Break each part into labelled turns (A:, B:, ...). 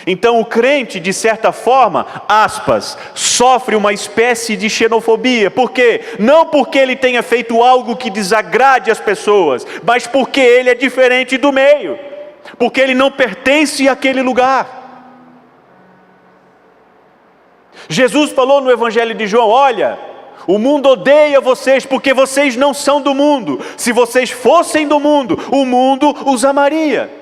A: Então o crente, de certa forma, aspas, sofre uma espécie de xenofobia. Por quê? Não porque ele tenha feito algo que desagrade as pessoas, mas porque ele é diferente do meio, porque ele não pertence àquele lugar. Jesus falou no Evangelho de João: olha, o mundo odeia vocês porque vocês não são do mundo. Se vocês fossem do mundo, o mundo os amaria.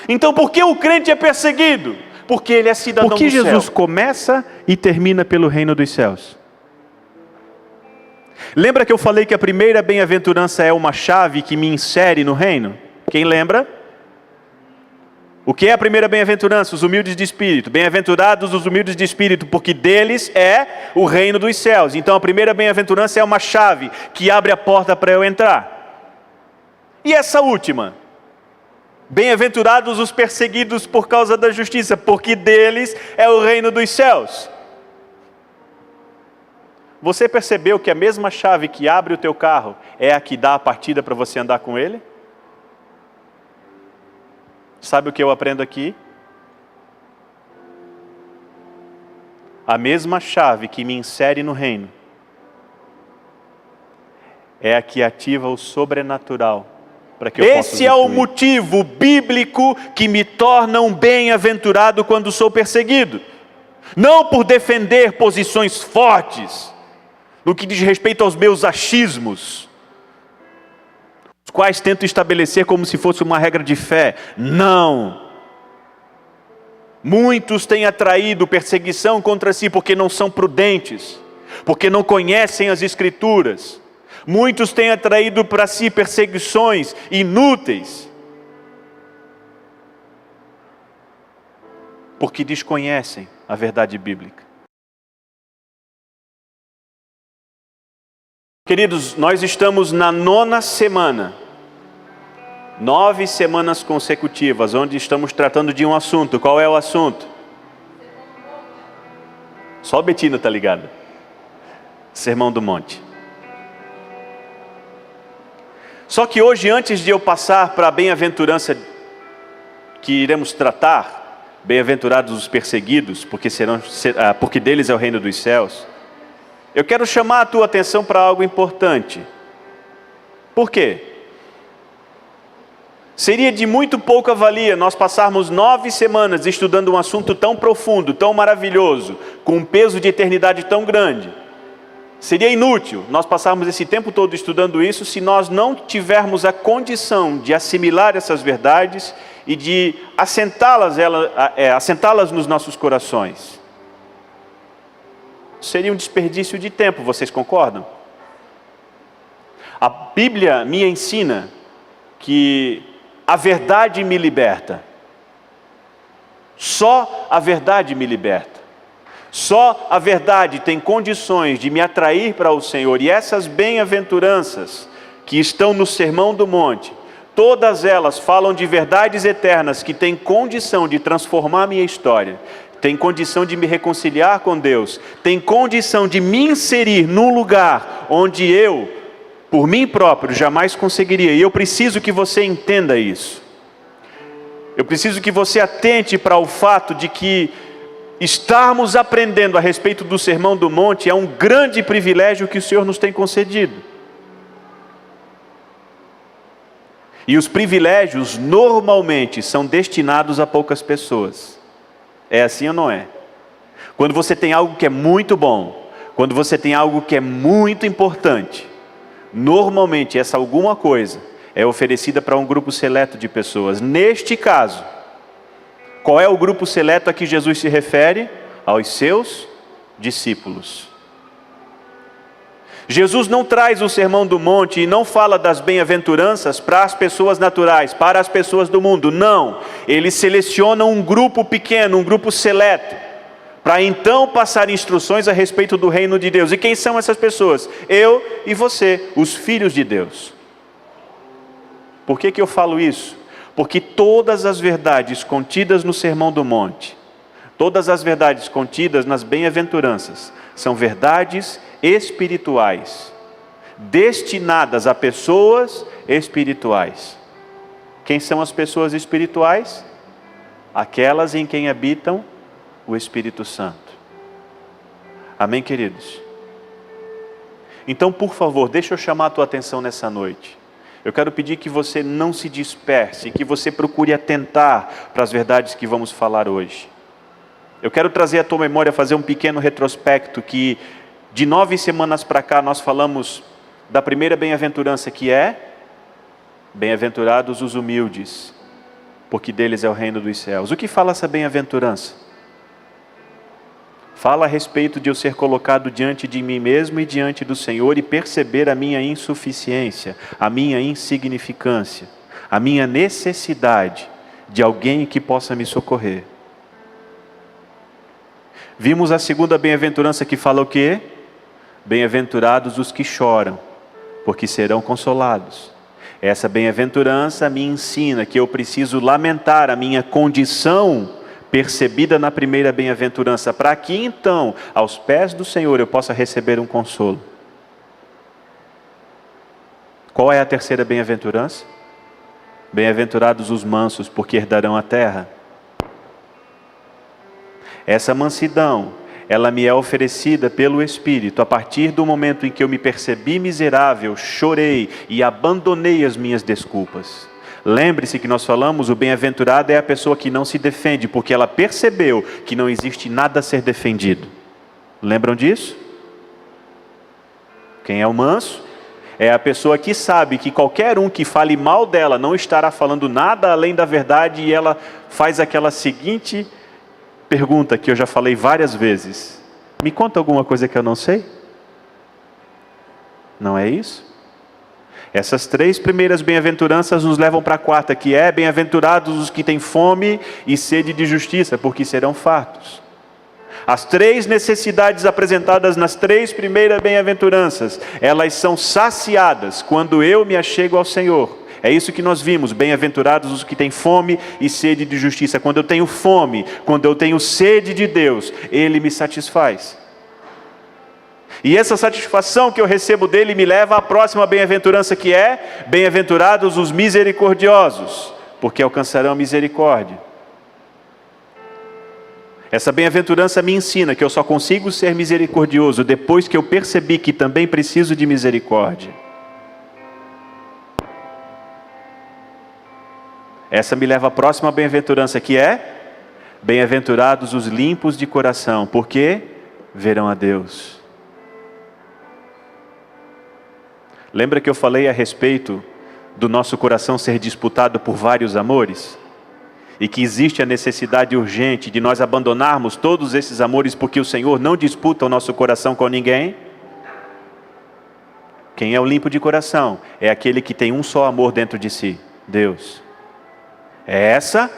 A: Então por que o crente é perseguido? Porque ele é cidadão do céu. Por que Jesus começa e termina pelo reino dos céus? Lembra que eu falei que a primeira bem-aventurança é uma chave que me insere no reino? Quem lembra? O que é a primeira bem-aventurança? Os humildes de espírito. Bem-aventurados os humildes de espírito, porque deles é o reino dos céus. Então a primeira bem-aventurança é uma chave que abre a porta para eu entrar. E essa última? Bem-aventurados os perseguidos por causa da justiça, porque deles é o reino dos céus. Você percebeu que a mesma chave que abre o teu carro é a que dá a partida para você andar com ele? Sabe o que eu aprendo aqui? A mesma chave que me insere no reino é a que ativa o sobrenatural para que eu possa usufruir. Esse é o motivo bíblico que me torna um bem-aventurado quando sou perseguido. Não por defender posições fortes, no que diz respeito aos meus achismos, os quais tento estabelecer como se fosse uma regra de fé. Não. Muitos têm atraído perseguição contra si porque não são prudentes, porque não conhecem as Escrituras. Muitos têm atraído para si perseguições inúteis, porque desconhecem a verdade bíblica. Queridos, nós estamos na 9ª semana, 9 semanas consecutivas, onde estamos tratando de um assunto. Qual é o assunto? Só a Betina está ligada. Sermão do Monte. Só que hoje, antes de eu passar para a bem-aventurança que iremos tratar, bem-aventurados os perseguidos, porque deles é o reino dos céus, eu quero chamar a tua atenção para algo importante. Por quê? Seria de muito pouca valia nós passarmos 9 semanas estudando um assunto tão profundo, tão maravilhoso, com um peso de eternidade tão grande. Seria inútil nós passarmos esse tempo todo estudando isso se nós não tivermos a condição de assimilar essas verdades e de assentá-las nos nossos corações. Seria um desperdício de tempo, vocês concordam? A Bíblia me ensina que a verdade me liberta. Só a verdade me liberta. Só a verdade tem condições de me atrair para o Senhor. E essas bem-aventuranças que estão no Sermão do Monte, todas elas falam de verdades eternas que têm condição de transformar a minha história, tem condição de me reconciliar com Deus, tem condição de me inserir num lugar onde eu, por mim próprio, jamais conseguiria. E eu preciso que você entenda isso. Eu preciso que você atente para o fato de que estarmos aprendendo a respeito do Sermão do Monte é um grande privilégio que o Senhor nos tem concedido. E os privilégios normalmente são destinados a poucas pessoas. É assim ou não é? Quando você tem algo que é muito bom, quando você tem algo que é muito importante, normalmente essa alguma coisa é oferecida para um grupo seleto de pessoas. Neste caso, qual é o grupo seleto a que Jesus se refere? Aos seus discípulos. Jesus não traz o Sermão do Monte e não fala das bem-aventuranças para as pessoas naturais, para as pessoas do mundo. Não, ele seleciona um grupo pequeno, um grupo seleto, para então passar instruções a respeito do reino de Deus. E quem são essas pessoas? Eu e você, os filhos de Deus. Por que eu falo isso? Porque todas as verdades contidas no Sermão do Monte, todas as verdades contidas nas bem-aventuranças, são verdades espirituais, destinadas a pessoas espirituais. Quem são as pessoas espirituais? aquelas em quem habitam o Espírito Santo. Amém, queridos? Então, por favor, deixa eu chamar a tua atenção nessa noite. Eu quero pedir que você não se disperse, que você procure atentar para as verdades que vamos falar hoje. Eu quero trazer à tua memória, fazer um pequeno retrospecto, que de 9 semanas para cá nós falamos da primeira bem-aventurança, que é: bem-aventurados os humildes, porque deles é o reino dos céus. O que fala essa bem-aventurança? Fala a respeito de eu ser colocado diante de mim mesmo e diante do Senhor e perceber a minha insuficiência, a minha insignificância, a minha necessidade de alguém que possa me socorrer. Vimos a segunda bem-aventurança, que fala o quê? Bem-aventurados os que choram, porque serão consolados. Essa bem-aventurança me ensina que eu preciso lamentar a minha condição percebida na primeira bem-aventurança, para que então, aos pés do Senhor, eu possa receber um consolo. Qual é a terceira bem-aventurança? Bem-aventurados os mansos, porque herdarão a terra. Essa mansidão, ela me é oferecida pelo Espírito a partir do momento em que eu me percebi miserável, chorei e abandonei as minhas desculpas. Lembre-se que nós falamos, o bem-aventurado é a pessoa que não se defende, porque ela percebeu que não existe nada a ser defendido. Lembram disso? Quem é o manso? É a pessoa que sabe que qualquer um que fale mal dela não estará falando nada além da verdade, e ela faz aquela seguinte pergunta que eu já falei várias vezes: me conta alguma coisa que eu não sei? Não é isso? Essas 3 primeiras bem-aventuranças nos levam para a quarta, que é: bem-aventurados os que têm fome e sede de justiça, porque serão fartos. As 3 necessidades apresentadas nas 3 primeiras bem-aventuranças, elas são saciadas quando eu me achego ao Senhor. É isso que nós vimos: bem-aventurados os que têm fome e sede de justiça. Quando eu tenho fome, quando eu tenho sede de Deus, Ele me satisfaz. E essa satisfação que eu recebo dele me leva à próxima bem-aventurança, que é: bem-aventurados os misericordiosos, porque alcançarão misericórdia. Essa bem-aventurança me ensina que eu só consigo ser misericordioso depois que eu percebi que também preciso de misericórdia. Essa me leva à próxima bem-aventurança, que é: bem-aventurados os limpos de coração, porque verão a Deus. Lembra que eu falei a respeito do nosso coração ser disputado por vários amores? E que existe a necessidade urgente de nós abandonarmos todos esses amores, porque o Senhor não disputa o nosso coração com ninguém? Quem é o limpo de coração? É aquele que tem um só amor dentro de si: Deus. Essa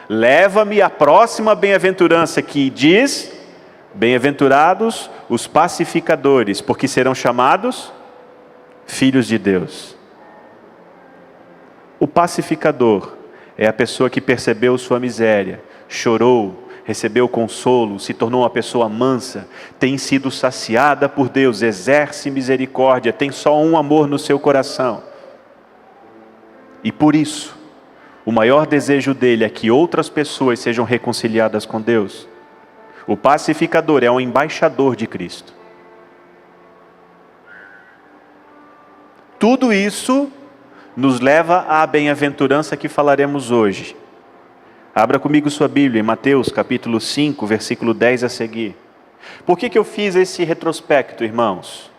A: leva-me à próxima bem-aventurança, que diz: bem-aventurados os pacificadores, porque serão chamados filhos de Deus. O pacificador é a pessoa que percebeu sua miséria, chorou, recebeu consolo, se tornou uma pessoa mansa, tem sido saciada por Deus, exerce misericórdia, tem só um amor no seu coração. E por isso, o maior desejo dele é que outras pessoas sejam reconciliadas com Deus. O pacificador é um embaixador de Cristo. Tudo isso nos leva à bem-aventurança que falaremos hoje. Abra comigo sua Bíblia em Mateus capítulo 5, versículo 10 a seguir. Por que eu fiz esse retrospecto, irmãos?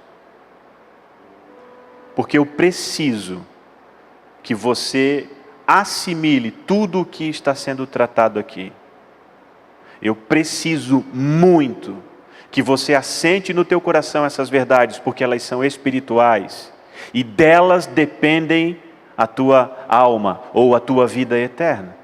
A: Porque eu preciso que você assimile tudo o que está sendo tratado aqui. Eu preciso muito que você assente no teu coração essas verdades, porque elas são espirituais. E delas dependem a tua alma ou a tua vida eterna.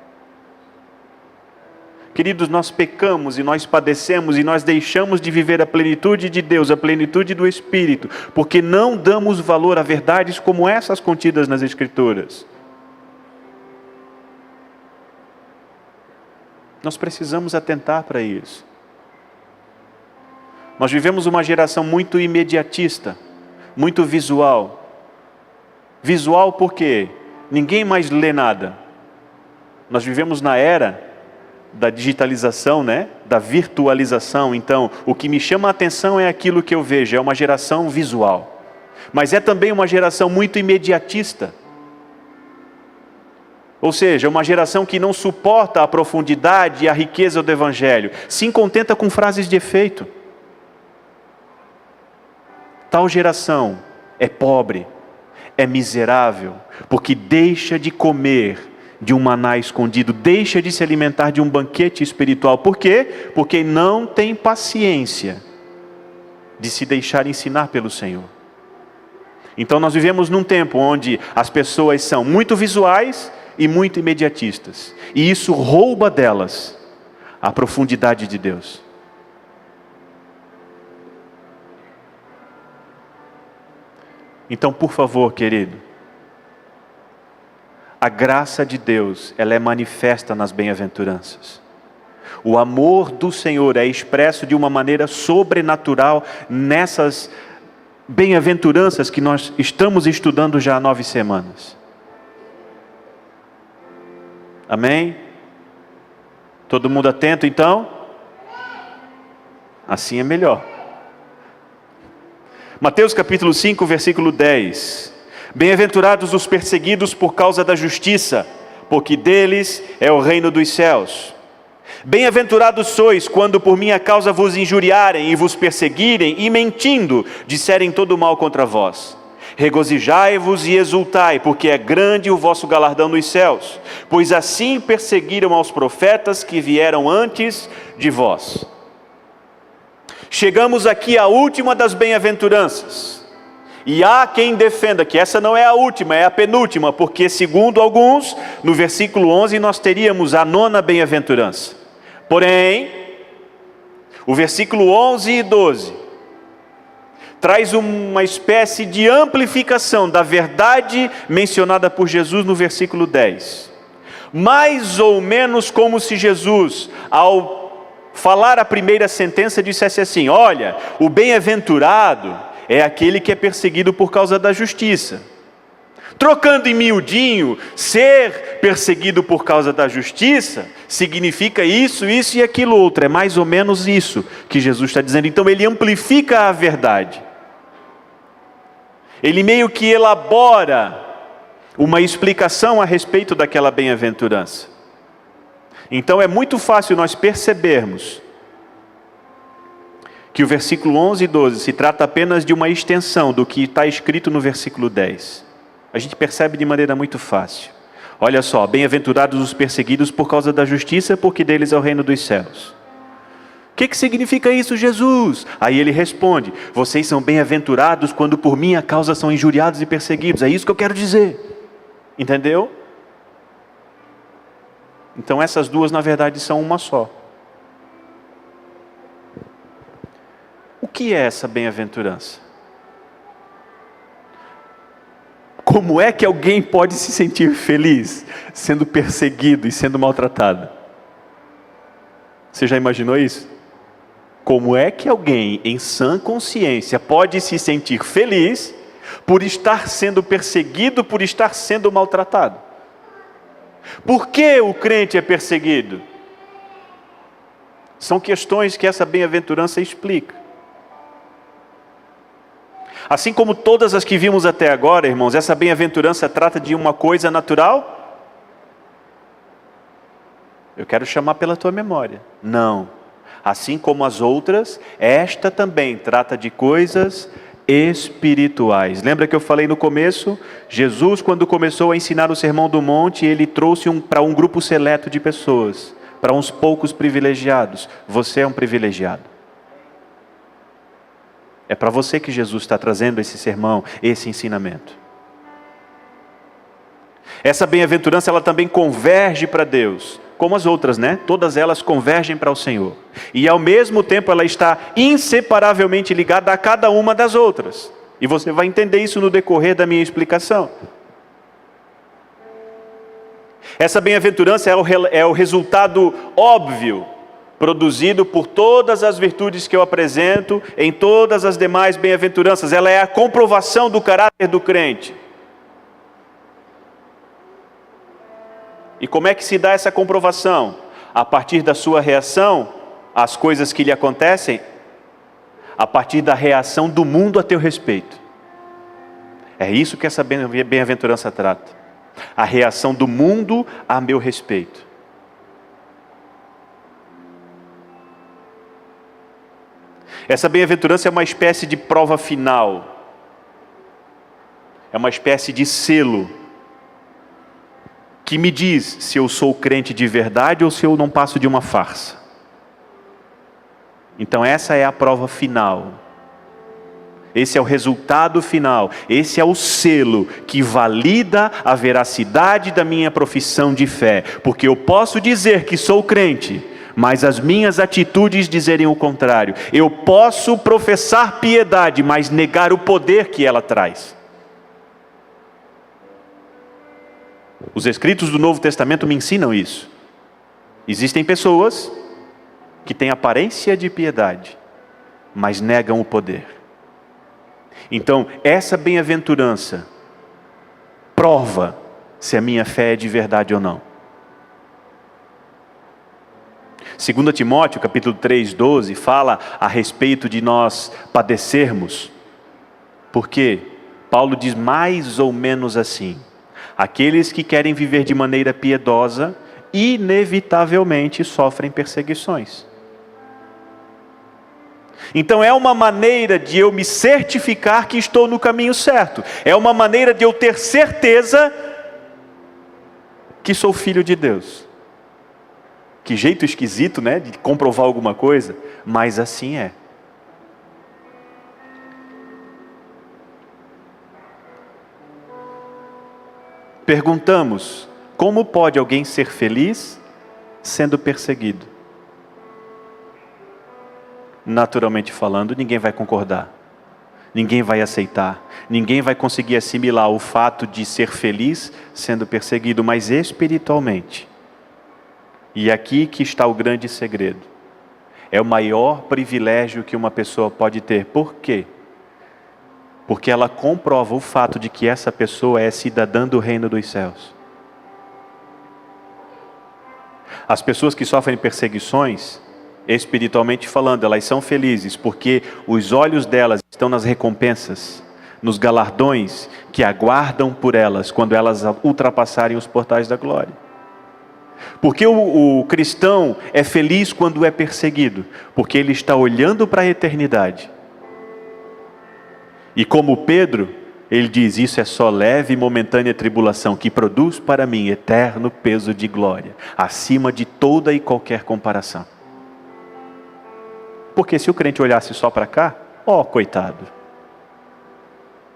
A: Queridos, nós pecamos e nós padecemos e nós deixamos de viver a plenitude de Deus, a plenitude do Espírito, porque não damos valor a verdades como essas contidas nas Escrituras. Nós precisamos atentar para isso. Nós vivemos uma geração muito imediatista, muito visual. Visual porque ninguém mais lê nada. Nós vivemos na era da digitalização, né? Da virtualização. Então, o que me chama a atenção é aquilo que eu vejo, é uma geração visual. Mas é também uma geração muito imediatista. Ou seja, uma geração que não suporta a profundidade e a riqueza do Evangelho, se contenta com frases de efeito. Tal geração é pobre, é miserável, porque deixa de comer de um maná escondido, deixa de se alimentar de um banquete espiritual. Por quê? Porque não tem paciência de se deixar ensinar pelo Senhor. Então nós vivemos num tempo onde as pessoas são muito visuais e muito imediatistas. E isso rouba delas a profundidade de Deus. Então, por favor, querido, a graça de Deus, ela é manifesta nas bem-aventuranças. O amor do Senhor é expresso de uma maneira sobrenatural nessas bem-aventuranças que nós estamos estudando já há 9 semanas. Amém? Todo mundo atento, então? Assim é melhor. Mateus capítulo 5, versículo 10. Bem-aventurados os perseguidos por causa da justiça, porque deles é o reino dos céus. Bem-aventurados sois quando por minha causa vos injuriarem e vos perseguirem e mentindo disserem todo mal contra vós. Regozijai-vos e exultai, porque é grande o vosso galardão nos céus, pois assim perseguiram aos profetas que vieram antes de vós. Chegamos aqui à última das bem-aventuranças. E há quem defenda que essa não é a última, é a penúltima, porque segundo alguns, no versículo 11 nós teríamos a 9ª bem-aventurança. Porém, o versículo 11 e 12 traz uma espécie de amplificação da verdade mencionada por Jesus no versículo 10. Mais ou menos como se Jesus, ao falar a primeira sentença, dissesse assim: olha, o bem-aventurado é aquele que é perseguido por causa da justiça. Trocando em miudinho, ser perseguido por causa da justiça significa isso, isso e aquilo outro. É mais ou menos isso que Jesus está dizendo. Então ele amplifica a verdade. Ele meio que elabora uma explicação a respeito daquela bem-aventurança. Então é muito fácil nós percebermos que o versículo 11 e 12 se trata apenas de uma extensão do que está escrito no versículo 10. A gente percebe de maneira muito fácil. Olha só, bem-aventurados os perseguidos por causa da justiça, porque deles é o reino dos céus. O que significa isso, Jesus? Aí ele responde: vocês são bem-aventurados quando por minha causa são injuriados e perseguidos. É isso que eu quero dizer. Entendeu? Então essas duas na verdade são uma só. O que é essa bem-aventurança? Como é que alguém pode se sentir feliz sendo perseguido e sendo maltratado? Você já imaginou isso? Como é que alguém em sã consciência pode se sentir feliz por estar sendo perseguido, por estar sendo maltratado? Por que o crente é perseguido? São questões que essa bem-aventurança explica. Assim como todas as que vimos até agora, irmãos, essa bem-aventurança trata de uma coisa natural? Eu quero chamar pela tua memória. Não. Assim como as outras, esta também trata de coisas espirituais. Lembra que eu falei no começo? Jesus, quando começou a ensinar o Sermão do Monte, ele trouxe para um grupo seleto de pessoas, para uns poucos privilegiados. Você é um privilegiado. É para você que Jesus está trazendo esse sermão, esse ensinamento. Essa bem-aventurança, ela também converge para Deus, como as outras, né? Todas elas convergem para o Senhor. E ao mesmo tempo ela está inseparavelmente ligada a cada uma das outras. E você vai entender isso no decorrer da minha explicação. Essa bem-aventurança é o resultado óbvio, produzido por todas as virtudes que eu apresento em todas as demais bem-aventuranças. Ela é a comprovação do caráter do crente. E como é que se dá essa comprovação? a partir da sua reação às coisas que lhe acontecem, a partir da reação do mundo a teu respeito. É isso que essa bem-aventurança trata. A reação do mundo a meu respeito. Essa bem-aventurança é uma espécie de prova final. É uma espécie de selo que me diz se eu sou crente de verdade ou se eu não passo de uma farsa. Então essa é a prova final. Esse é o resultado final. Esse é o selo que valida a veracidade da minha profissão de fé. Porque eu posso dizer que sou crente, mas as minhas atitudes dizerem o contrário. Eu posso professar piedade, mas negar o poder que ela traz. Os escritos do Novo Testamento me ensinam isso. Existem pessoas que têm aparência de piedade, mas negam o poder. Então, essa bem-aventurança prova se a minha fé é de verdade ou não. 2 Timóteo, capítulo 3, 12, fala a respeito de nós padecermos. Porque Paulo diz mais ou menos assim: aqueles que querem viver de maneira piedosa, inevitavelmente sofrem perseguições. Então é uma maneira de eu me certificar que estou no caminho certo. É uma maneira de eu ter certeza que sou filho de Deus. Que jeito esquisito, né, de comprovar alguma coisa, mas assim é. Perguntamos: como pode alguém ser feliz sendo perseguido? Naturalmente falando, ninguém vai concordar, ninguém vai aceitar, ninguém vai conseguir assimilar o fato de ser feliz sendo perseguido, mas espiritualmente. E aqui que está o grande segredo. É o maior privilégio que uma pessoa pode ter. Por quê? Porque ela comprova o fato de que essa pessoa é cidadã do reino dos céus. As pessoas que sofrem perseguições, espiritualmente falando, elas são felizes porque os olhos delas estão nas recompensas, nos galardões que aguardam por elas quando elas ultrapassarem os portais da glória. Porque o cristão é feliz quando é perseguido, porque ele está olhando para a eternidade. E como Pedro, ele diz: isso é só leve e momentânea tribulação, que produz para mim eterno peso de glória, acima de toda e qualquer comparação. Porque se o crente olhasse só para cá, coitado,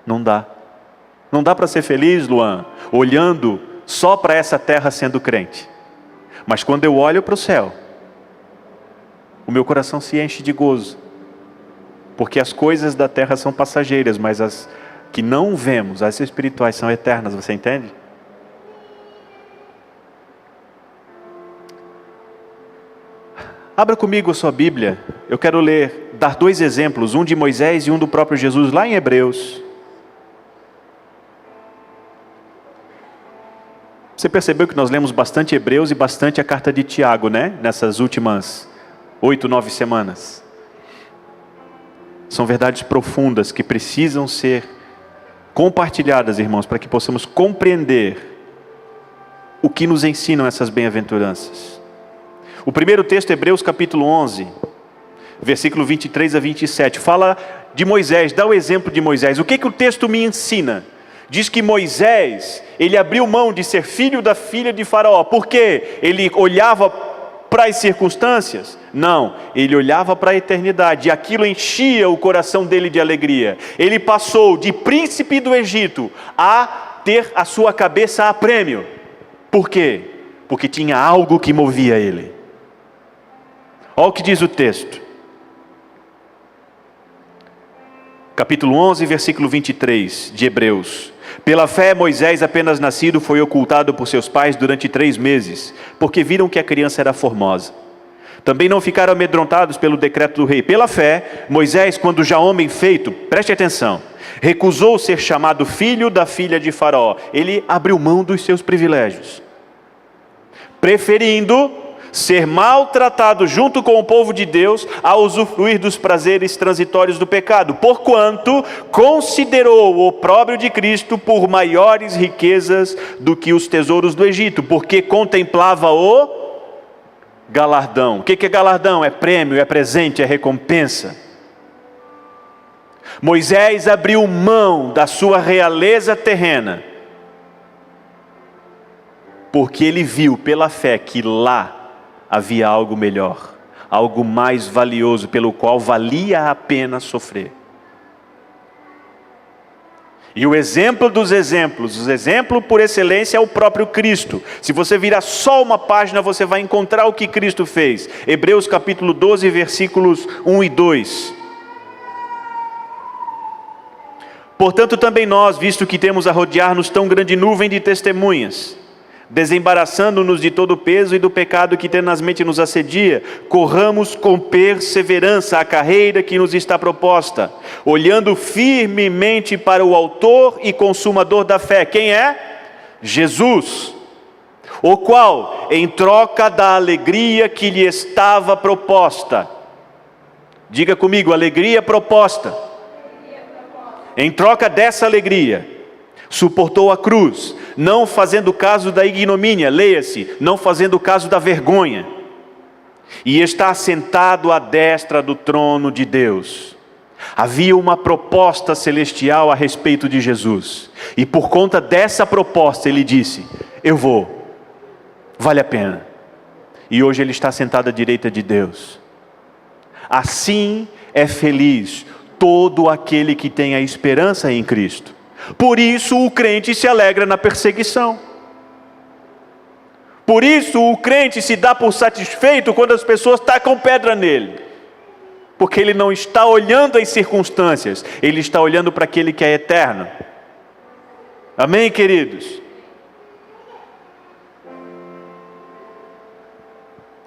A: não dá. Não dá para ser feliz, Luan, olhando só para essa terra sendo crente. Mas quando eu olho para o céu, o meu coração se enche de gozo. Porque as coisas da terra são passageiras, mas as que não vemos, as espirituais, são eternas, você entende? Abra comigo a sua Bíblia. Eu quero dar dois exemplos, um de Moisés e um do próprio Jesus, lá em Hebreus. Você percebeu que nós lemos bastante Hebreus e bastante a carta de Tiago, né? Nessas últimas 8, 9 semanas. São verdades profundas que precisam ser compartilhadas, irmãos, para que possamos compreender o que nos ensinam essas bem-aventuranças. O primeiro texto, Hebreus capítulo 11, versículo 23 a 27, fala de Moisés, dá o exemplo de Moisés. O que o texto me ensina? Diz que Moisés, ele abriu mão de ser filho da filha de Faraó. Por quê? Ele olhava para as circunstâncias? Não, ele olhava para a eternidade, e aquilo enchia o coração dele de alegria. Ele passou de príncipe do Egito a ter a sua cabeça a prêmio. Por quê? Porque tinha algo que movia ele. Olha o que diz o texto. Capítulo 11, versículo 23 de Hebreus. Pela fé, Moisés, apenas nascido, foi ocultado por seus pais durante 3 meses, porque viram que a criança era formosa. Também não ficaram amedrontados pelo decreto do rei. Pela fé, Moisés, quando já homem feito, preste atenção, recusou ser chamado filho da filha de Faraó. Ele abriu mão dos seus privilégios, preferindo ser maltratado junto com o povo de Deus a usufruir dos prazeres transitórios do pecado, porquanto considerou o opróbrio de Cristo por maiores riquezas do que os tesouros do Egito, porque contemplava o galardão. O que é galardão? É prêmio, é presente, é recompensa. Moisés abriu mão da sua realeza terrena, porque ele viu pela fé que lá havia algo melhor, algo mais valioso, pelo qual valia a pena sofrer. E o exemplo dos exemplos, o exemplo por excelência é o próprio Cristo. Se você virar só uma página, você vai encontrar o que Cristo fez. Hebreus capítulo 12, versículos 1 e 2. Portanto, também nós, visto que temos a rodear-nos tão grande nuvem de testemunhas, desembaraçando-nos de todo o peso e do pecado que tenazmente nos assedia, corramos com perseverança a carreira que nos está proposta, olhando firmemente para o autor e consumador da fé. Quem é? Jesus, o qual, em troca da alegria que lhe estava proposta, diga comigo, alegria proposta. Em troca dessa alegria, suportou a cruz, não fazendo caso da ignomínia, leia-se, não fazendo caso da vergonha, e está assentado à destra do trono de Deus. Havia uma proposta celestial a respeito de Jesus, e por conta dessa proposta ele disse, eu vou, vale a pena. E hoje ele está sentado à direita de Deus. Assim é feliz todo aquele que tem a esperança em Cristo. Por isso o crente se alegra na perseguição. Por isso o crente se dá por satisfeito quando as pessoas tacam pedra nele. Porque ele não está olhando as circunstâncias, ele está olhando para aquele que é eterno. Amém, queridos?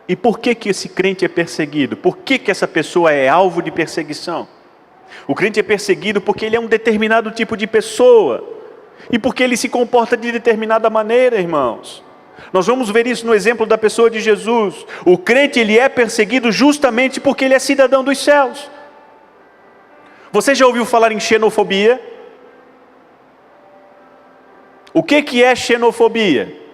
A: E por que esse crente é perseguido? Por que essa pessoa é alvo de perseguição? O crente é perseguido porque ele é um determinado tipo de pessoa, e porque ele se comporta de determinada maneira, irmãos. Nós vamos ver isso no exemplo da pessoa de Jesus. O crente, ele é perseguido justamente porque ele é cidadão dos céus. Você já ouviu falar em xenofobia? O que é xenofobia?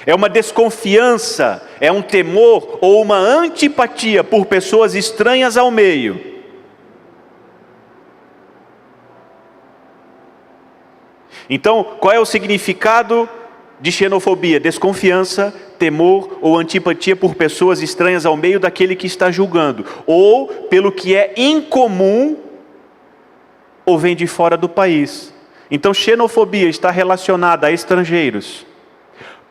A: É uma desconfiança, é um temor ou uma antipatia por pessoas estranhas ao meio. Então, qual é o significado de xenofobia? Desconfiança, temor ou antipatia por pessoas estranhas ao meio daquele que está julgando, ou pelo que é incomum ou vem de fora do país. Então, xenofobia está relacionada a estrangeiros.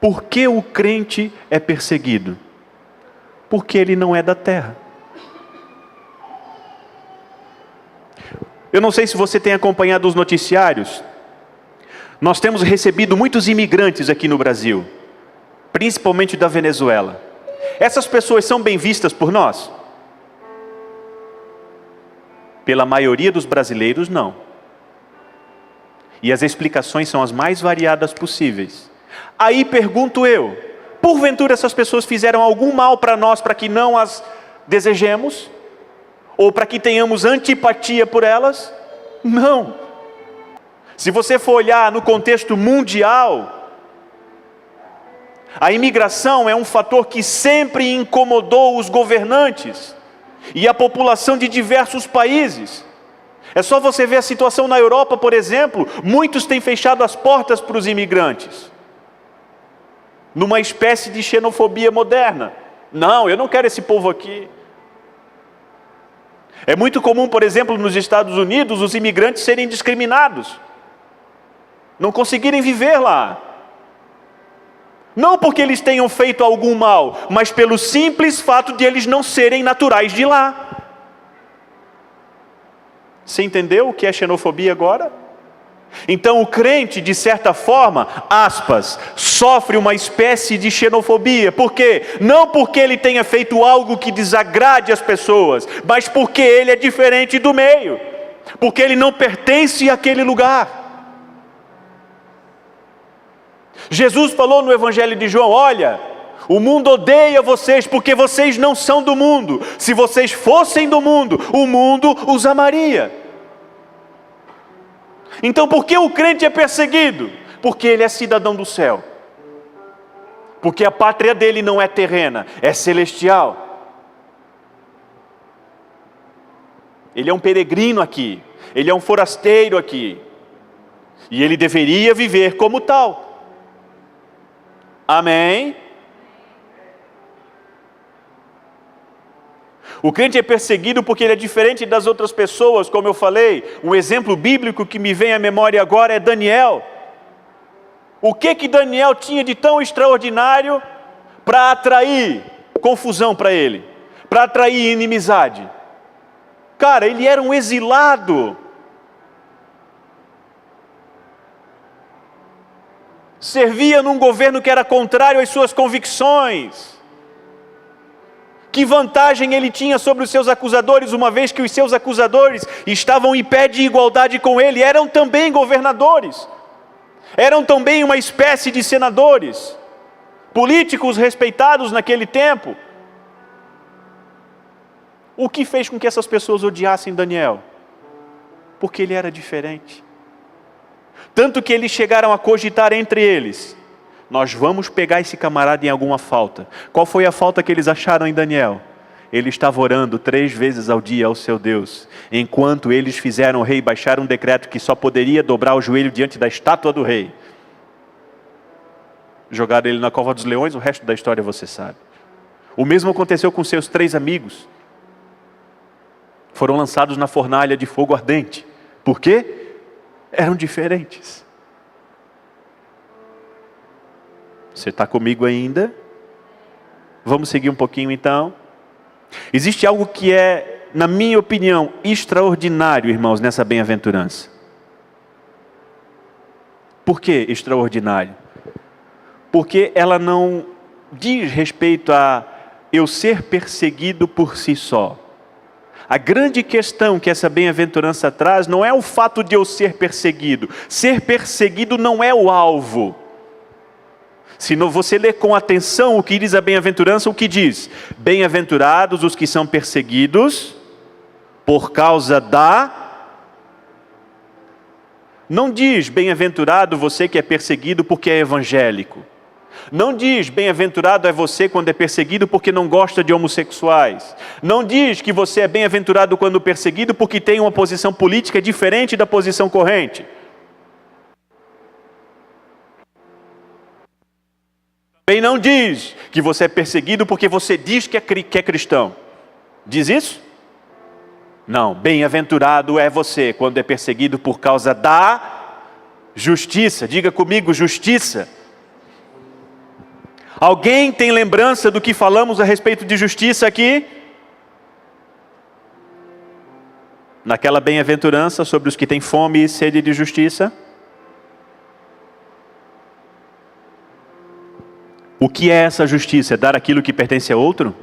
A: Por que o crente é perseguido? Porque ele não é da terra. Eu não sei se você tem acompanhado os noticiários. Nós temos recebido muitos imigrantes aqui no Brasil, principalmente da Venezuela. Essas pessoas são bem vistas por nós? Pela maioria dos brasileiros, não. E as explicações são as mais variadas possíveis. Aí pergunto eu, porventura essas pessoas fizeram algum mal para nós, para que não as desejemos? Ou para que tenhamos antipatia por elas? Não. Se você for olhar no contexto mundial, a imigração é um fator que sempre incomodou os governantes e a população de diversos países. É só você ver a situação na Europa, por exemplo, muitos têm fechado as portas para os imigrantes, numa espécie de xenofobia moderna. Não, eu não quero esse povo aqui. É muito comum, por exemplo, nos Estados Unidos, os imigrantes serem discriminados, não conseguirem viver lá. Não porque eles tenham feito algum mal, mas pelo simples fato de eles não serem naturais de lá. Você entendeu o que é xenofobia agora? Então o crente, de certa forma, aspas, sofre uma espécie de xenofobia. Por quê? Não porque ele tenha feito algo que desagrade as pessoas, mas porque ele é diferente do meio, porque ele não pertence àquele lugar. Jesus falou no Evangelho de João, olha, O mundo odeia vocês porque vocês não são do mundo. Se vocês fossem do mundo, o mundo os amaria. Então por que o crente é perseguido? Porque ele é cidadão do céu. Porque a pátria dele não é terrena, é celestial. Ele é um peregrino aqui, ele é um forasteiro aqui. E ele deveria viver como tal. Amém? O crente é perseguido porque ele é diferente das outras pessoas, como eu falei. Um exemplo bíblico que me vem à memória agora é Daniel. O que Daniel tinha de tão extraordinário para atrair confusão para ele? Para atrair inimizade? Cara, ele era um exilado. Servia num governo que era contrário às suas convicções. Que vantagem ele tinha sobre os seus acusadores, uma vez que os seus acusadores estavam em pé de igualdade com ele, eram também governadores, eram também uma espécie de senadores, políticos respeitados naquele tempo. O que fez com que essas pessoas odiassem Daniel? Porque ele era diferente. Tanto que eles chegaram a cogitar entre eles: nós vamos pegar esse camarada em alguma falta. Qual foi a falta que eles acharam em Daniel? Ele estava orando 3 vezes ao dia ao seu Deus, enquanto eles fizeram o rei baixar um decreto que só poderia dobrar o joelho diante da estátua do rei. Jogaram ele na cova dos leões, o resto da história você sabe. O mesmo aconteceu com seus 3 amigos. Foram lançados na fornalha de fogo ardente. Por quê? Eram diferentes. Você está comigo ainda? Vamos seguir um pouquinho então. Existe algo que é, na minha opinião, extraordinário, irmãos, nessa bem-aventurança. Por que extraordinário? Porque ela não diz respeito a eu ser perseguido por si só. A grande questão que essa bem-aventurança traz não é o fato de eu ser perseguido. Ser perseguido não é o alvo. Se você ler com atenção o que diz a bem-aventurança, o que diz? Bem-aventurados os que são perseguidos por causa da... Não diz bem-aventurado você que é perseguido porque é evangélico. Não diz bem-aventurado é você quando é perseguido porque não gosta de homossexuais. Não diz que você é bem-aventurado quando perseguido porque tem uma posição política diferente da posição corrente. Também não diz que você é perseguido porque você diz que é cristão. Diz isso? Não, bem-aventurado é você quando é perseguido por causa da justiça. Diga comigo, justiça. Alguém tem lembrança do que falamos a respeito de justiça aqui? Naquela bem-aventurança sobre os que têm fome e sede de justiça? O que é essa justiça? É dar aquilo que pertence a outro?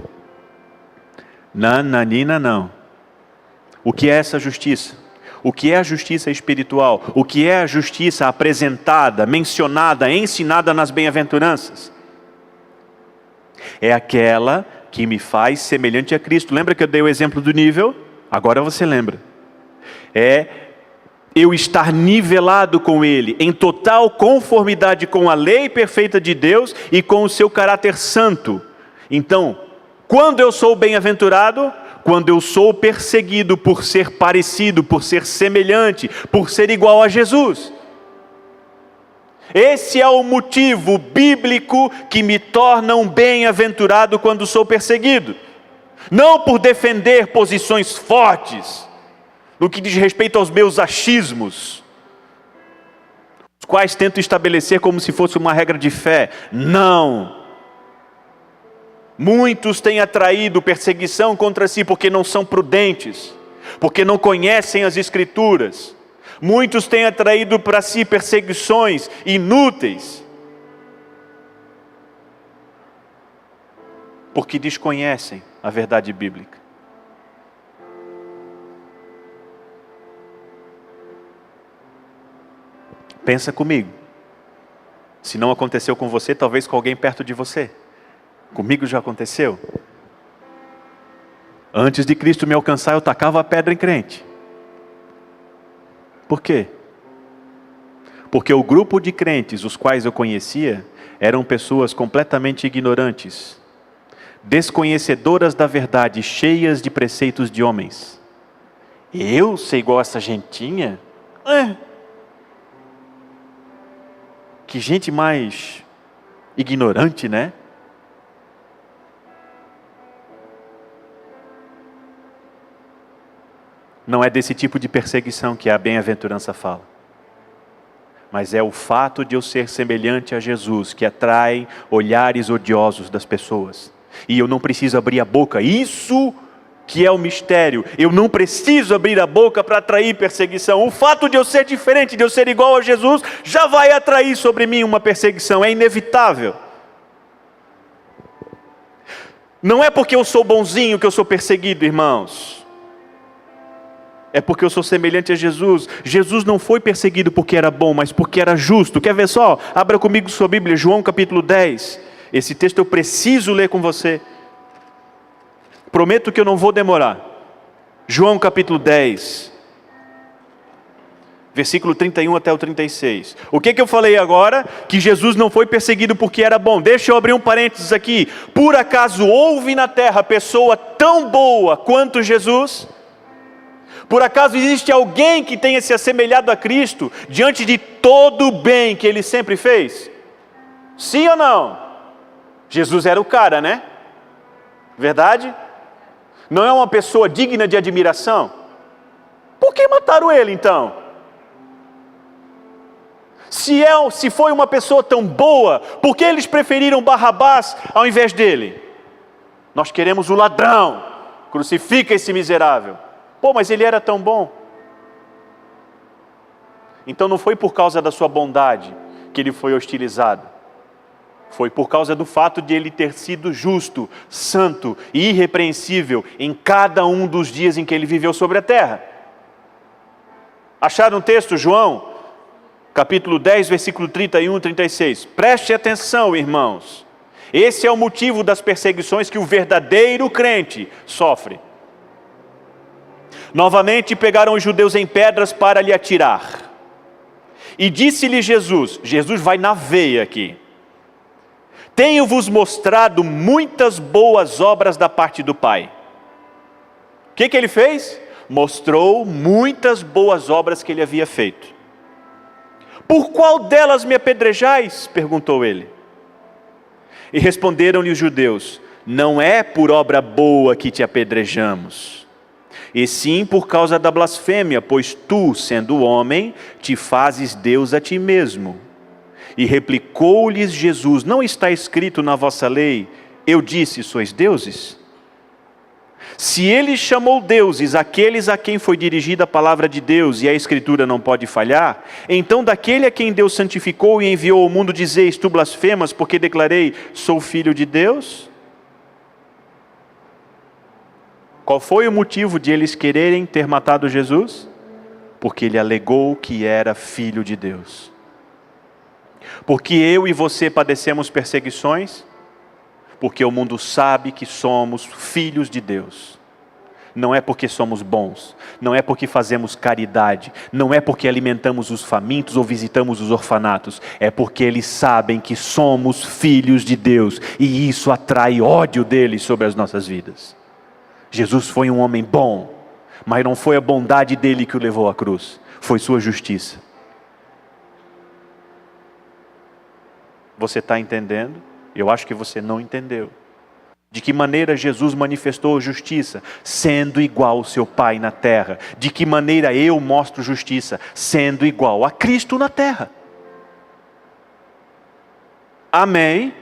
A: Nananina, não. O que é essa justiça? O que é a justiça espiritual? O que é a justiça apresentada, mencionada, ensinada nas bem-aventuranças? É aquela que me faz semelhante a Cristo. Lembra que eu dei o exemplo do nível? Agora você lembra. É eu estar nivelado com Ele, em total conformidade com a lei perfeita de Deus e com o seu caráter santo. Então, quando eu sou bem-aventurado? Quando eu sou perseguido por ser parecido, por ser semelhante, por ser igual a Jesus. Esse é o motivo bíblico que me torna um bem-aventurado quando sou perseguido. Não por defender posições fortes, no que diz respeito aos meus achismos, os quais tento estabelecer como se fosse uma regra de fé. Não. Muitos têm atraído perseguição contra si porque não são prudentes, porque não conhecem as Escrituras. Muitos têm atraído para si perseguições inúteis, porque desconhecem a verdade bíblica. Pensa comigo. Se não aconteceu com você, talvez com alguém perto de você. Comigo já aconteceu. Antes de Cristo me alcançar, eu tacava a pedra em crente. Por quê? Porque o grupo de crentes, os quais eu conhecia, eram pessoas completamente ignorantes, desconhecedoras da verdade, cheias de preceitos de homens. Eu ser igual a essa gentinha? Que gente mais ignorante, né? Não é desse tipo de perseguição que a bem-aventurança fala. Mas é o fato de eu ser semelhante a Jesus que atrai olhares odiosos das pessoas. E eu não preciso abrir a boca. Isso que é o mistério. Eu não preciso abrir a boca para atrair perseguição. O fato de eu ser diferente, de eu ser igual a Jesus, já vai atrair sobre mim uma perseguição. É inevitável. Não é porque eu sou bonzinho que eu sou perseguido, irmãos. É porque eu sou semelhante a Jesus. Jesus não foi perseguido porque era bom, mas porque era justo. Quer ver só? Abra comigo sua Bíblia, João capítulo 10. Esse texto eu preciso ler com você. Prometo que eu não vou demorar. João capítulo 10. Versículo 31 até o 36. O que eu falei agora? Que Jesus não foi perseguido porque era bom. Deixa eu abrir um parênteses aqui. Por acaso houve na terra pessoa tão boa quanto Jesus? Por acaso existe alguém que tenha se assemelhado a Cristo diante de todo o bem que Ele sempre fez? Sim ou não? Jesus era o cara, né? Verdade? Não é uma pessoa digna de admiração? Por que mataram Ele então? Se foi uma pessoa tão boa, por que eles preferiram Barrabás ao invés dele? Nós queremos o ladrão, crucifica esse miserável. Pô, mas ele era tão bom. Então não foi por causa da sua bondade que ele foi hostilizado. Foi por causa do fato de ele ter sido justo, santo e irrepreensível em cada um dos dias em que ele viveu sobre a terra. Acharam um texto, João? Capítulo 10, versículo 31 e 36. Preste atenção, irmãos. Esse é o motivo das perseguições que o verdadeiro crente sofre. Novamente pegaram os judeus em pedras para lhe atirar. E disse-lhe Jesus vai na veia aqui. Tenho-vos mostrado muitas boas obras da parte do Pai. O que ele fez? Mostrou muitas boas obras que ele havia feito. Por qual delas me apedrejais? Perguntou ele. E responderam-lhe os judeus: não é por obra boa que te apedrejamos, e sim por causa da blasfêmia, pois tu, sendo homem, te fazes Deus a ti mesmo. E replicou-lhes Jesus: não está escrito na vossa lei, eu disse, sois deuses? Se ele chamou deuses aqueles a quem foi dirigida a palavra de Deus, e a Escritura não pode falhar, então daquele a quem Deus santificou e enviou ao mundo dizeis, tu blasfemas, porque declarei, sou filho de Deus? Qual foi o motivo de eles quererem ter matado Jesus? Porque ele alegou que era filho de Deus. Porque eu e você padecemos perseguições? Porque o mundo sabe que somos filhos de Deus. Não é porque somos bons, não é porque fazemos caridade, não é porque alimentamos os famintos ou visitamos os orfanatos, é porque eles sabem que somos filhos de Deus, e isso atrai ódio deles sobre as nossas vidas. Jesus foi um homem bom, mas não foi a bondade dele que o levou à cruz, foi sua justiça. Você está entendendo? Eu acho que você não entendeu. De que maneira Jesus manifestou justiça? Sendo igual ao seu Pai na terra. De que maneira eu mostro justiça? Sendo igual a Cristo na terra. Amém?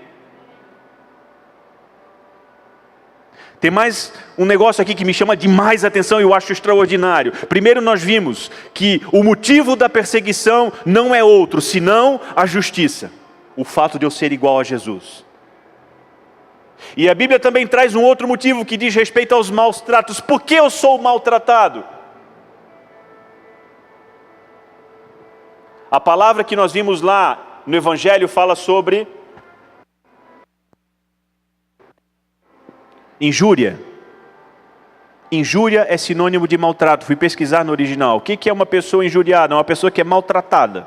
A: Tem mais um negócio aqui que me chama demais atenção e eu acho extraordinário. Primeiro nós vimos que o motivo da perseguição não é outro, senão a justiça. O fato de eu ser igual a Jesus. E a Bíblia também traz um outro motivo que diz respeito aos maus tratos. Por que eu sou maltratado? A palavra que nós vimos lá no Evangelho fala sobre Injúria. Injúria é sinônimo de maltrato. Fui pesquisar no original. O que é uma pessoa injuriada? É uma pessoa que é maltratada.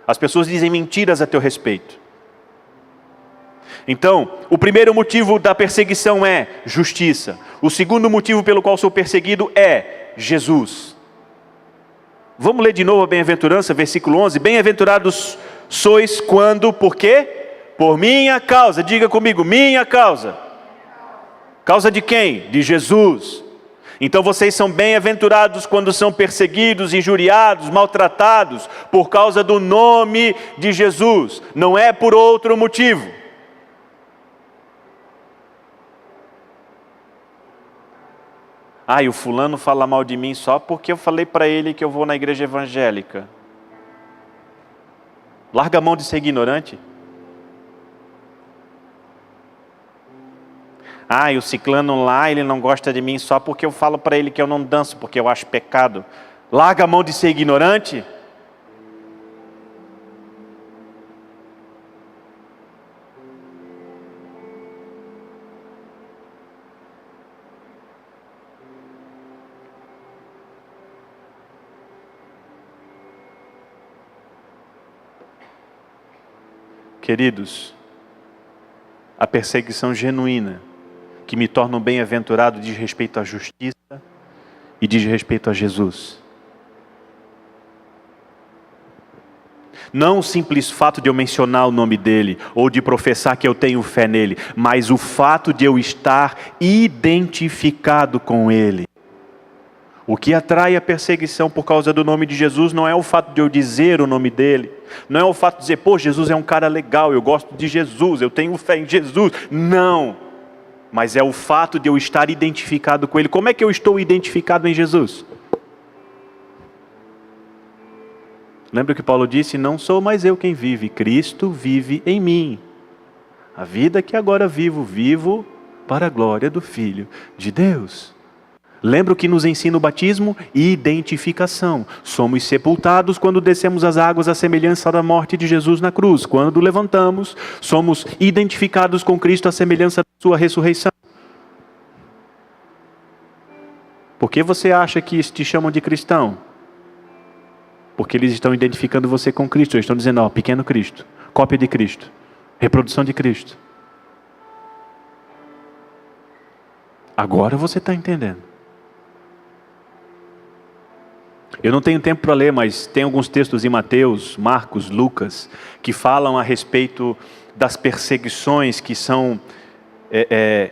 A: As pessoas dizem mentiras a teu respeito. Então, o primeiro motivo da perseguição é justiça. O segundo motivo pelo qual sou perseguido é Jesus. Vamos ler de novo a bem-aventurança, versículo 11. Bem-aventurados sois quando, por quê? Por minha causa. Diga comigo, minha causa. Causa de quem? De Jesus. Então vocês são bem-aventurados quando são perseguidos, injuriados, maltratados, por causa do nome de Jesus. Não é por outro motivo. Ah, e o fulano fala mal de mim só porque eu falei para ele que eu vou na igreja evangélica. Larga a mão de ser ignorante. Ah, e o ciclano lá, ele não gosta de mim só porque eu falo para ele que eu não danço, porque eu acho pecado. Larga a mão de ser ignorante. Queridos, a perseguição genuína que me torna um bem-aventurado diz respeito à justiça e diz respeito a Jesus. Não o simples fato de eu mencionar o nome dele ou de professar que eu tenho fé nele, mas o fato de eu estar identificado com ele. O que atrai a perseguição por causa do nome de Jesus não é o fato de eu dizer o nome dele, não é o fato de dizer, pô, Jesus é um cara legal, eu gosto de Jesus, eu tenho fé em Jesus. Não, mas é o fato de eu estar identificado com ele. Como é que eu estou identificado em Jesus? Lembra que Paulo disse, não sou mais eu quem vive, Cristo vive em mim. A vida que agora vivo, vivo para a glória do Filho de Deus. Lembra o que nos ensina o batismo? Identificação. Somos sepultados quando descemos as águas à semelhança da morte de Jesus na cruz. Quando levantamos, somos identificados com Cristo à semelhança da sua ressurreição. Por que você acha que te chamam de cristão? Porque eles estão identificando você com Cristo. Eles estão dizendo, ó, pequeno Cristo, cópia de Cristo, reprodução de Cristo. Agora você está entendendo. Eu não tenho tempo para ler, mas tem alguns textos em Mateus, Marcos, Lucas, que falam a respeito das perseguições que são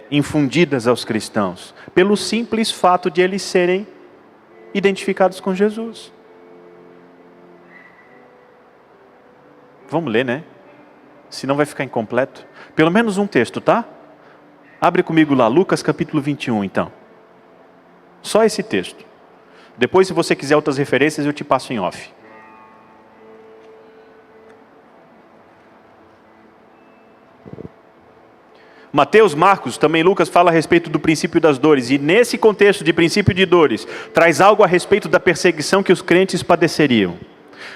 A: infundidas aos cristãos, pelo simples fato de eles serem identificados com Jesus. Vamos ler, né? Senão vai ficar incompleto. Pelo menos um texto, tá? Abre comigo lá, Lucas capítulo 21, então. Só esse texto. Depois, se você quiser outras referências, eu te passo em off. Mateus, Marcos, também Lucas fala a respeito do princípio das dores. E nesse contexto de princípio de dores, traz algo a respeito da perseguição que os crentes padeceriam.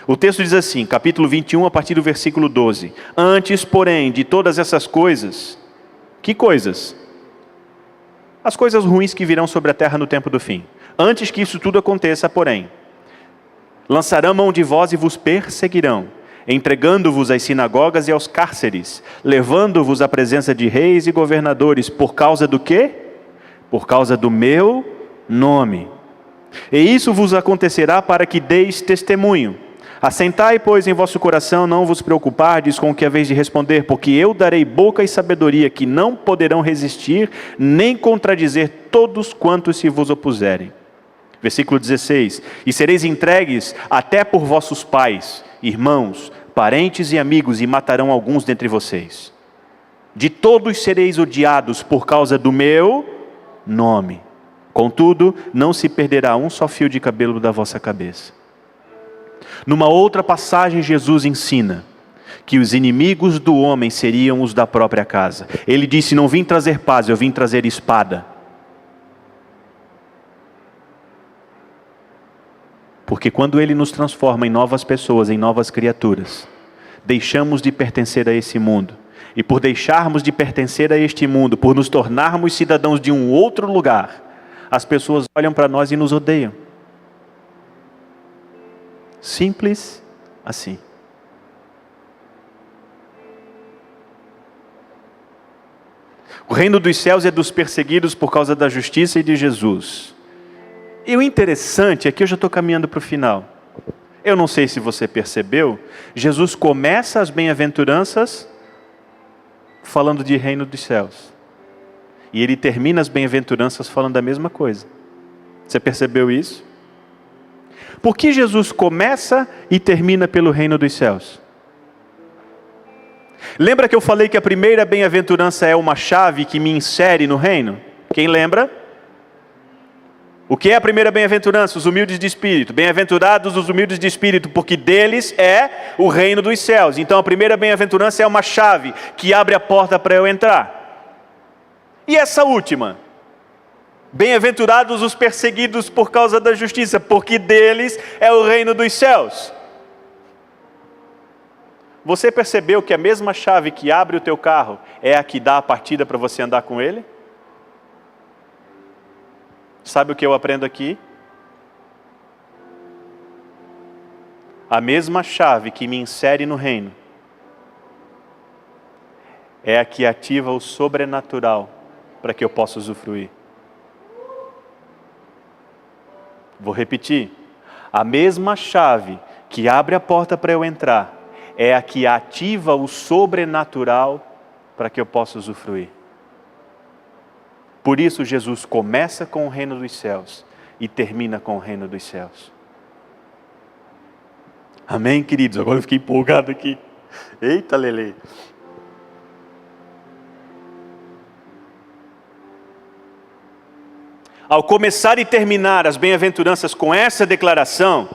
A: O texto diz assim, capítulo 21, a partir do versículo 12. Antes, porém, de todas essas coisas, que coisas? As coisas ruins que virão sobre a terra no tempo do fim. Antes que isso tudo aconteça, porém, lançarão mão de vós e vos perseguirão, entregando-vos às sinagogas e aos cárceres, levando-vos à presença de reis e governadores, por causa do quê? Por causa do meu nome. E isso vos acontecerá para que deis testemunho. Assentai, pois, em vosso coração, não vos preocupardes com o que haveis de responder, porque eu darei boca e sabedoria que não poderão resistir, nem contradizer todos quantos se vos opuserem. Versículo 16. E sereis entregues até por vossos pais, irmãos, parentes e amigos, e matarão alguns dentre vocês. De todos sereis odiados por causa do meu nome. Contudo, não se perderá um só fio de cabelo da vossa cabeça. Numa outra passagem, Jesus ensina que os inimigos do homem seriam os da própria casa. Ele disse, não vim trazer paz, eu vim trazer espada. Porque quando Ele nos transforma em novas pessoas, em novas criaturas, deixamos de pertencer a esse mundo. e por deixarmos de pertencer a este mundo, por nos tornarmos cidadãos de um outro lugar, as pessoas olham para nós e nos odeiam. Simples assim. O reino dos céus é dos perseguidos por causa da justiça e de Jesus. E o interessante é que eu já estou caminhando para o final. Eu não sei se você percebeu, Jesus começa as bem-aventuranças falando de reino dos céus. E ele termina as bem-aventuranças falando da mesma coisa. Você percebeu isso? Por que Jesus começa e termina pelo reino dos céus? Lembra que eu falei que a primeira bem-aventurança é uma chave que me insere no reino? Quem lembra? O que é a primeira bem-aventurança? Os humildes de espírito. Bem-aventurados os humildes de espírito, porque deles é o reino dos céus. Então a primeira bem-aventurança é uma chave que abre a porta para eu entrar. E essa última? Bem-aventurados os perseguidos por causa da justiça, porque deles é o reino dos céus. Você percebeu que a mesma chave que abre o teu carro é a que dá a partida para você andar com ele? Sabe o que eu aprendo aqui? A mesma chave que me insere no reino é a que ativa o sobrenatural para que eu possa usufruir. Vou repetir. A mesma chave que abre a porta para eu entrar é a que ativa o sobrenatural para que eu possa usufruir. Por isso Jesus começa com o reino dos céus e termina com o reino dos céus. Amém, queridos? Agora eu fiquei empolgado aqui. Eita, Lele. Ao começar e terminar as bem-aventuranças com essa declaração,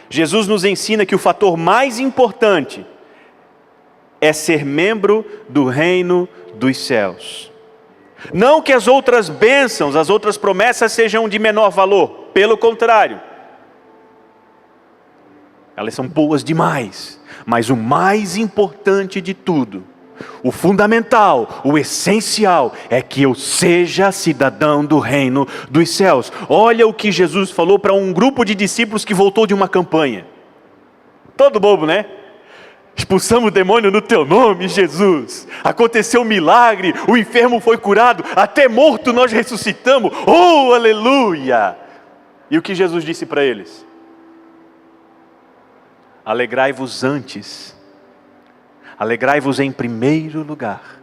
A: Jesus nos ensina que o fator mais importante é ser membro do reino dos céus. Não que as outras bênçãos, as outras promessas sejam de menor valor, pelo contrário. Elas são boas demais, mas o mais importante de tudo, o fundamental, o essencial, é que eu seja cidadão do reino dos céus. Olha o que Jesus falou para um grupo de discípulos que voltou de uma campanha. Todo bobo, né? Expulsamos o demônio no teu nome, Jesus. Aconteceu um milagre, o enfermo foi curado, até morto nós ressuscitamos. Oh, aleluia! E o que Jesus disse para eles? Alegrai-vos antes. Alegrai-vos em primeiro lugar.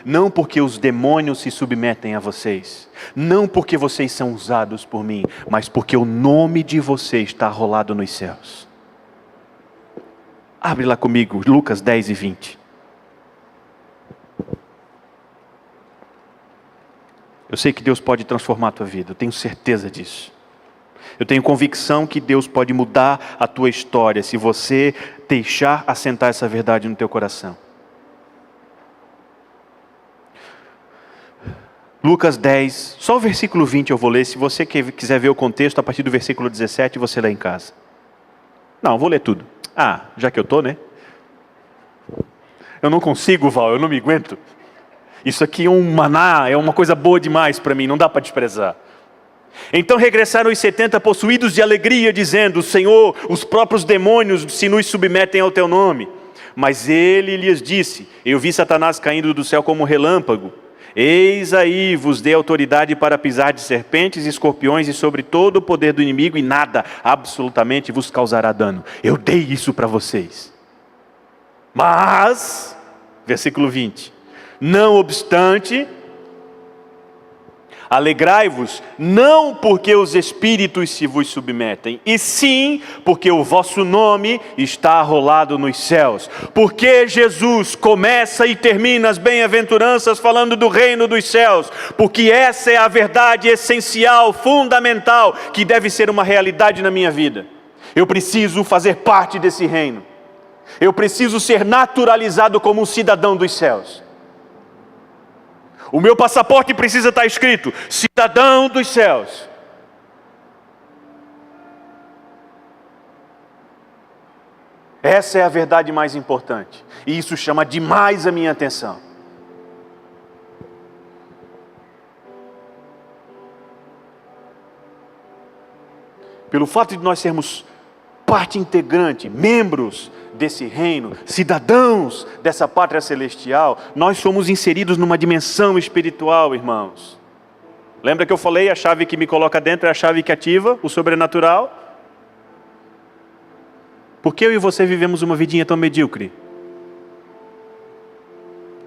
A: Não porque os demônios se submetem a vocês. Não porque vocês são usados por mim. Mas porque o nome de vocês está arrolado nos céus. Abre lá comigo, Lucas 10 e 20. Eu sei que Deus pode transformar a tua vida, eu tenho certeza disso. Eu tenho convicção que Deus pode mudar a tua história, se você deixar assentar essa verdade no teu coração. Lucas 10, só o versículo 20 eu vou ler, se você quiser ver o contexto, a partir do versículo 17, você lê em casa. Não, vou ler tudo. Já que eu estou, né? Eu não consigo, Val, eu não me aguento. Isso aqui é um maná, é uma coisa boa demais para mim, não dá para desprezar. Então regressaram os 70 possuídos de alegria, dizendo: Senhor, os próprios demônios se nos submetem ao teu nome. Mas ele lhes disse: eu vi Satanás caindo do céu como um relâmpago. Eis aí vos dei autoridade para pisar de serpentes e escorpiões e sobre todo o poder do inimigo, e nada absolutamente vos causará dano. Eu dei isso para vocês. Mas, versículo 20, não obstante, alegrai-vos, não porque os espíritos se vos submetem, e sim porque o vosso nome está arrolado nos céus. Porque Jesus começa e termina as bem-aventuranças falando do reino dos céus, porque essa é a verdade essencial, fundamental, que deve ser uma realidade na minha vida. Eu preciso fazer parte desse reino. Eu preciso ser naturalizado como um cidadão dos céus. O meu passaporte precisa estar escrito: cidadão dos céus. Essa é a verdade mais importante. E isso chama demais a minha atenção. Pelo fato de nós sermos parte integrante, membros desse reino, cidadãos dessa pátria celestial, nós somos inseridos numa dimensão espiritual, irmãos. Lembra que eu falei, a chave que me coloca dentro é a chave que ativa o sobrenatural? Por que eu e você vivemos uma vidinha tão medíocre?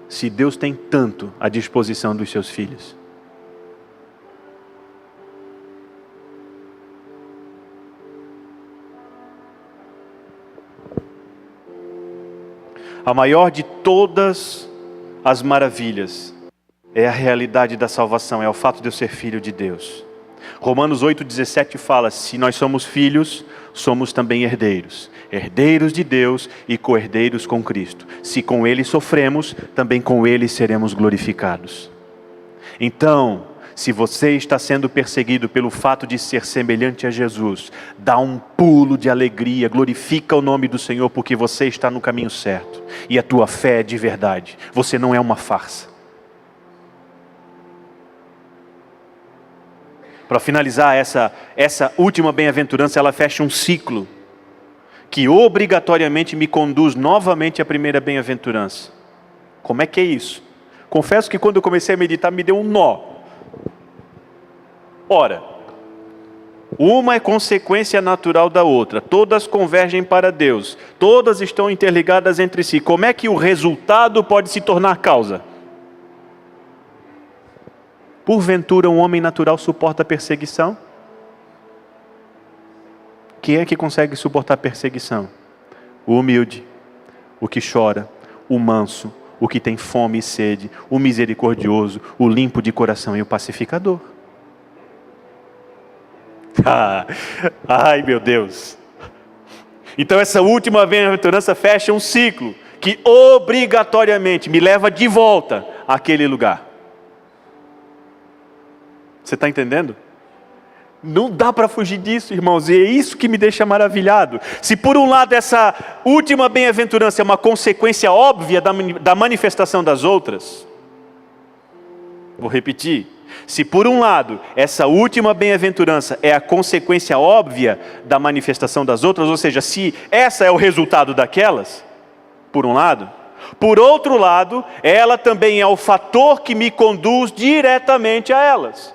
A: Se Deus tem tanto à disposição dos seus filhos. A maior de todas as maravilhas é a realidade da salvação, é o fato de eu ser filho de Deus. Romanos 8,17 fala, se nós somos filhos, somos também herdeiros. Herdeiros de Deus e co-herdeiros com Cristo. Se com Ele sofremos, também com Ele seremos glorificados. Então, se você está sendo perseguido pelo fato de ser semelhante a Jesus, dá um pulo de alegria, glorifica o nome do Senhor, porque você está no caminho certo. E a tua fé é de verdade. Você não é uma farsa. Para finalizar, essa última bem-aventurança, ela fecha um ciclo que obrigatoriamente me conduz novamente à primeira bem-aventurança. Como é que é isso? Confesso que quando eu comecei a meditar, me deu um nó. Ora, uma é consequência natural da outra, todas convergem para Deus, todas estão interligadas entre si. Como é que o resultado pode se tornar causa? Porventura um homem natural suporta a perseguição? Quem é que consegue suportar a perseguição? O humilde, o que chora, o manso, o que tem fome e sede, o misericordioso, o limpo de coração e o pacificador. Ai meu Deus! Então essa última bem-aventurança fecha um ciclo que obrigatoriamente me leva de volta àquele lugar. Você está entendendo? Não dá para fugir disso, irmãos, e é isso que me deixa maravilhado. Se por um lado essa última bem-aventurança é uma consequência óbvia da manifestação das outras, vou repetir. Se por um lado essa última bem-aventurança é a consequência óbvia da manifestação das outras, ou seja, se essa é o resultado daquelas, por um lado, por outro lado, ela também é o fator que me conduz diretamente a elas.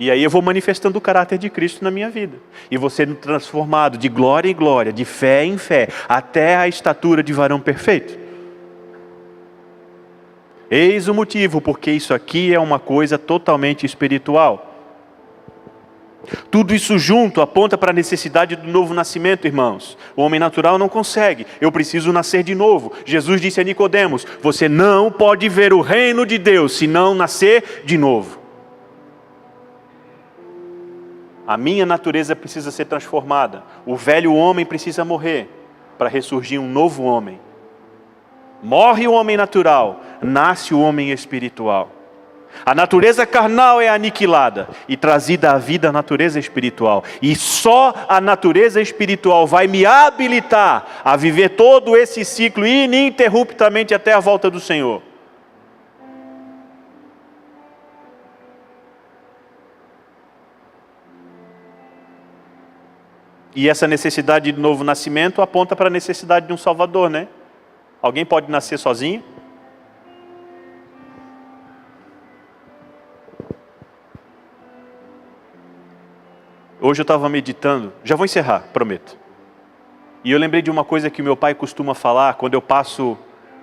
A: E aí eu vou manifestando o caráter de Cristo na minha vida. E vou sendo transformado de glória em glória, de fé em fé, até a estatura de varão perfeito. Eis o motivo, porque isso aqui é uma coisa totalmente espiritual. Tudo isso junto aponta para a necessidade do novo nascimento, irmãos. O homem natural não consegue. Eu preciso nascer de novo. Jesus disse a Nicodemos, você não pode ver o reino de Deus se não nascer de novo. A minha natureza precisa ser transformada. O velho homem precisa morrer para ressurgir um novo homem. Morre o homem natural, nasce o homem espiritual. A natureza carnal é aniquilada e trazida à vida a natureza espiritual. E só a natureza espiritual vai me habilitar a viver todo esse ciclo ininterruptamente até a volta do Senhor. E essa necessidade de novo nascimento aponta para a necessidade de um Salvador, né? Alguém pode nascer sozinho? Hoje eu estava meditando, já vou encerrar, prometo. E eu lembrei de uma coisa que meu pai costuma falar quando eu passo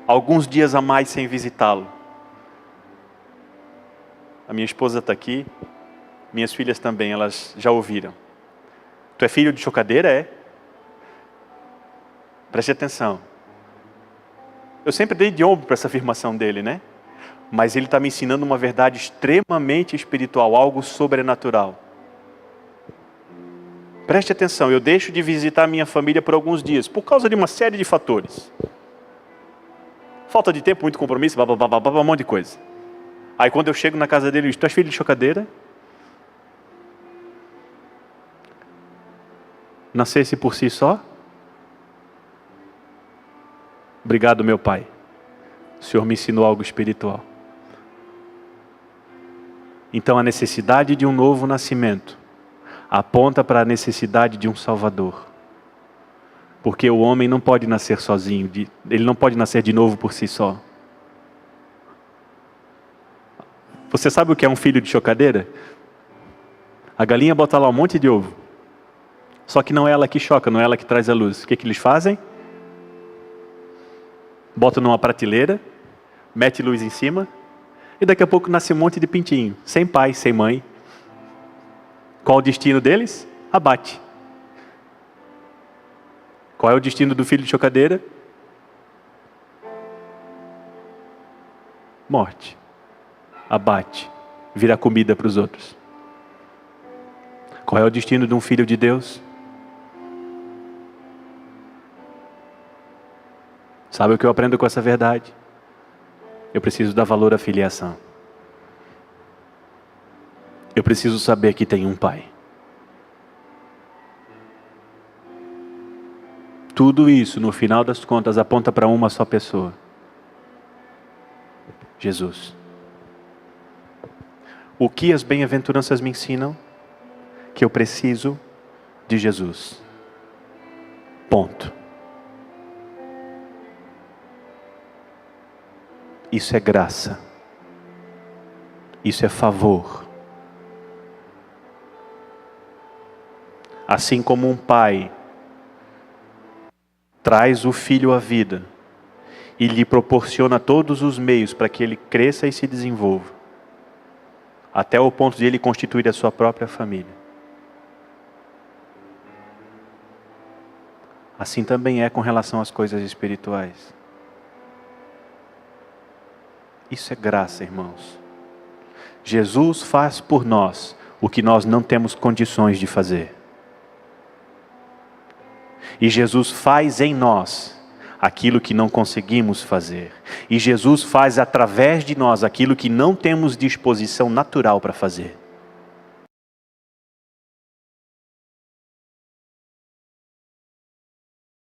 A: alguns dias a mais sem visitá-lo. A minha esposa está aqui, minhas filhas também, elas já ouviram. Tu é filho de chocadeira, é? Preste atenção. Eu sempre dei de ombro para essa afirmação dele, né? Mas ele está me ensinando uma verdade extremamente espiritual, algo sobrenatural. Preste atenção, eu deixo de visitar minha família por alguns dias, por causa de uma série de fatores. Falta de tempo, muito compromisso, um monte de coisa. Aí quando eu chego na casa dele, eu digo, tu és filho de chocadeira? Nascesse por si só? Obrigado, meu Pai. O Senhor me ensinou algo espiritual. Então a necessidade de um novo nascimento aponta para a necessidade de um Salvador. Porque o homem não pode nascer sozinho, ele não pode nascer de novo por si só. Você sabe o que é um filho de chocadeira? A galinha bota lá um monte de ovo. Só que não é ela que choca, não é ela que traz a luz. O que eles fazem? Botam numa prateleira, mete luz em cima, e daqui a pouco nasce um monte de pintinho, sem pai, sem mãe. Qual o destino deles? Abate. Qual é o destino do filho de chocadeira? Morte. Abate. Vira comida para os outros. Qual é o destino de um filho de Deus? Sabe o que eu aprendo com essa verdade? Eu preciso dar valor à filiação. Eu preciso saber que tem um Pai. Tudo isso, no final das contas, aponta para uma só pessoa. Jesus. O que as bem-aventuranças me ensinam? Que eu preciso de Jesus. Ponto. Isso é graça. Isso é favor. Assim como um pai traz o filho à vida e lhe proporciona todos os meios para que ele cresça e se desenvolva, até o ponto de ele constituir a sua própria família. Assim também é com relação às coisas espirituais. Isso é graça, irmãos. Jesus faz por nós o que nós não temos condições de fazer. E Jesus faz em nós aquilo que não conseguimos fazer. E Jesus faz através de nós aquilo que não temos disposição natural para fazer.